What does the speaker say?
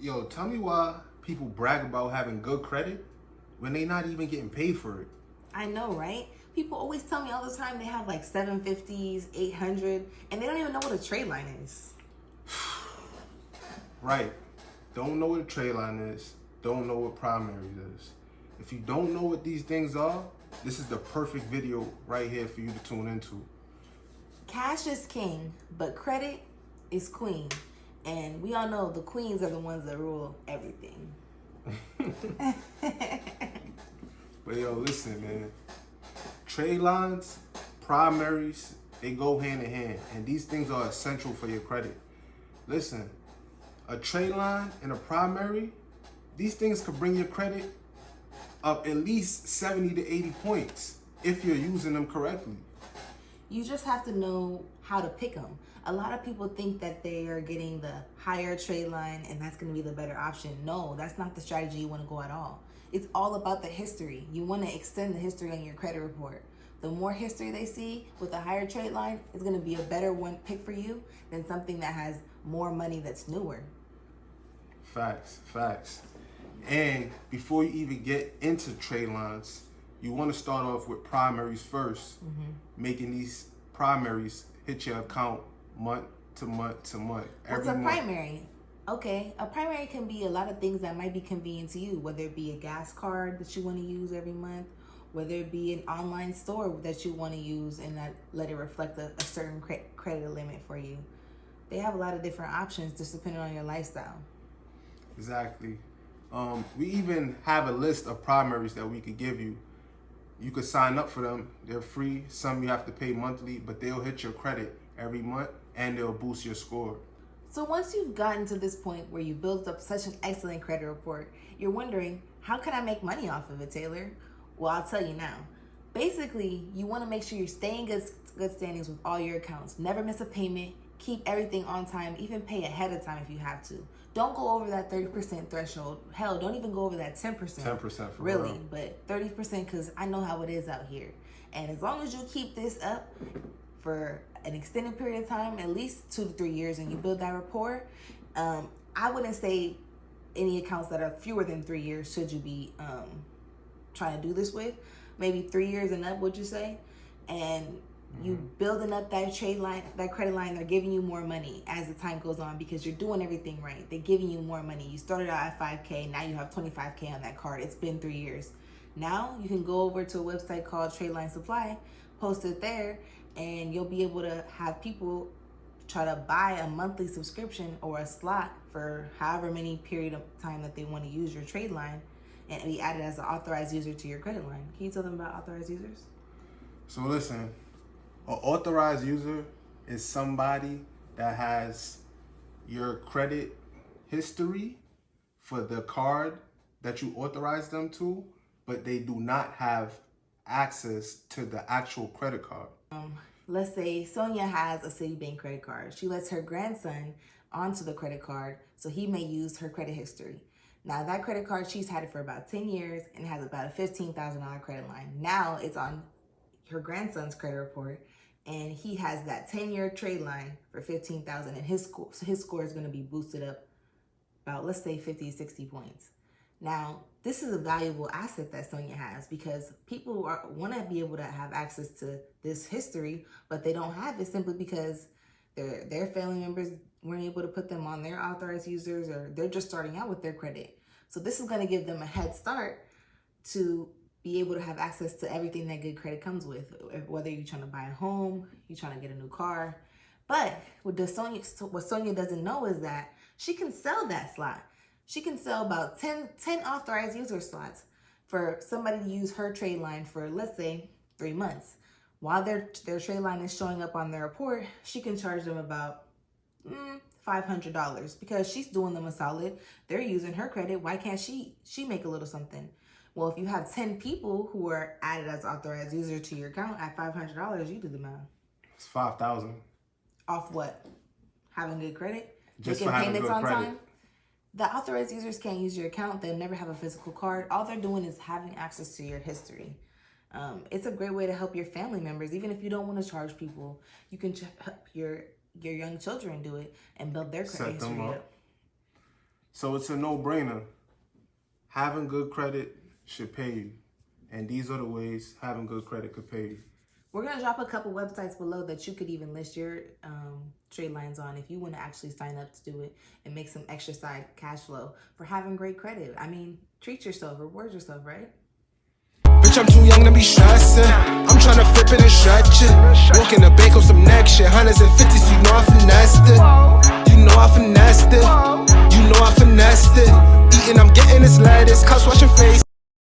Yo, tell me why people brag about having good credit when they not even getting paid for it. I know, right? People always tell me all the time they have like 750s, 800, and they don't even know what a trade line is. Right. Don't know what a trade line is. Don't know what primaries is. If you don't know what these things are, this is the perfect video right here for you to tune into. Cash is king, but credit is queen. And we all know the queens are the ones that rule everything. But yo, listen, man. Trade lines, primaries, they go hand in hand. And these things are essential for your credit. Listen, a trade line and a primary, these things could bring your credit up at least 70 to 80 points if you're using them correctly. You just have to know how to pick them. A lot of people think that they are getting the higher trade line and that's going to be the better option. No, that's not the strategy you want to go at all. It's all about the history. You want to extend the history on your credit report. The more history they see with a higher trade line, is going to be a better one pick for you than something that has more money that's newer. Facts. And before you even get into trade lines, you want to start off with primaries first, making these primaries hit your account month to month to month. What's a primary? Okay, a primary can be a lot of things that might be convenient to you, whether it be a gas card that you want to use every month, whether it be an online store that you want to use and not let it reflect a certain credit limit for you. They have a lot of different options just depending on your lifestyle. Exactly. We even have a list of primaries that we could give you. You could sign up for them. They're free. Some you have to pay monthly, but they'll hit your credit every month and they'll boost your score. So once you've gotten to this point where you built up such an excellent credit report, you're wondering, how can I make money off of it, Taylor? Well, I'll tell you now. Basically, you want to make sure you're staying good standings with all your accounts. Never miss a payment. Keep everything on time. Even pay ahead of time if you have to. Don't go over that 30% threshold. Hell, don't even go over that 10%. 10% for really, real. but 30% because I know how it is out here. And as long as you keep this up for an extended period of time, at least 2 to 3 years, and you build that rapport, I wouldn't say any accounts that are fewer than 3 years should you be trying to do this with. Maybe 3 years and up, would you say? And you building up that trade line, that credit line, they're giving you more money as the time goes on because you're doing everything right. They're giving you more money. You started out at 5K, now you have 25K on that card. It's been 3 years. Now you can go over to a website called Tradeline Supply, post it there, and you'll be able to have people try to buy a monthly subscription or a slot for however many period of time that they want to use your trade line and be added as an authorized user to your credit line. Can you tell them about authorized users? So listen, an authorized user is somebody that has your credit history for the card that you authorized them to, but they do not have access to the actual credit card. Let's say Sonia has a Citibank credit card. She lets her grandson onto the credit card so he may use her credit history. Now that credit card, she's had it for about 10 years and has about a $15,000 credit line. Now it's on her grandson's credit report and he has that 10-year trade line for $15,000 and his score is going to be boosted up about, let's say, 50, 60 points. Now, this is a valuable asset that Sonia has because people want to be able to have access to this history, but they don't have it simply because their family members weren't able to put them on their authorized users or they're just starting out with their credit. So this is going to give them a head start to be able to have access to everything that good credit comes with, whether you're trying to buy a home, you're trying to get a new car. But what Sonia doesn't know is that she can sell that slot. She can sell about 10 authorized user slots for somebody to use her trade line for, let's say, 3 months. While their trade line is showing up on their report, she can charge them about $500 because she's doing them a solid. They're using her credit. Why can't she make a little something? Well, if you have 10 people who are added as authorized user to your account at $500, you do the math. It's 5,000. Off what? Having good credit? Just making for having payments good on credit. time? The authorized users can't use your account. They'll never have a physical card. All they're doing is having access to your history. It's a great way to help your family members. Even if you don't want to charge people, you can help your young children do it and build their credit history up. So it's a no-brainer. Having good credit should pay you. And these are the ways having good credit could pay you. We're going to drop a couple websites below that you could even list your trade lines on if you want to actually sign up to do it and make some extra side cash flow for having great credit. I mean, treat yourself, reward yourself, right? Bitch, I'm too young to be stressing. I'm tryna flip it and stretch it. Walk in the bank on some next shit. Hundreds and fifties, you know I finessed it. You know I finessed it. You know I finessed it. Eating, I'm getting this lettuce. Cups watching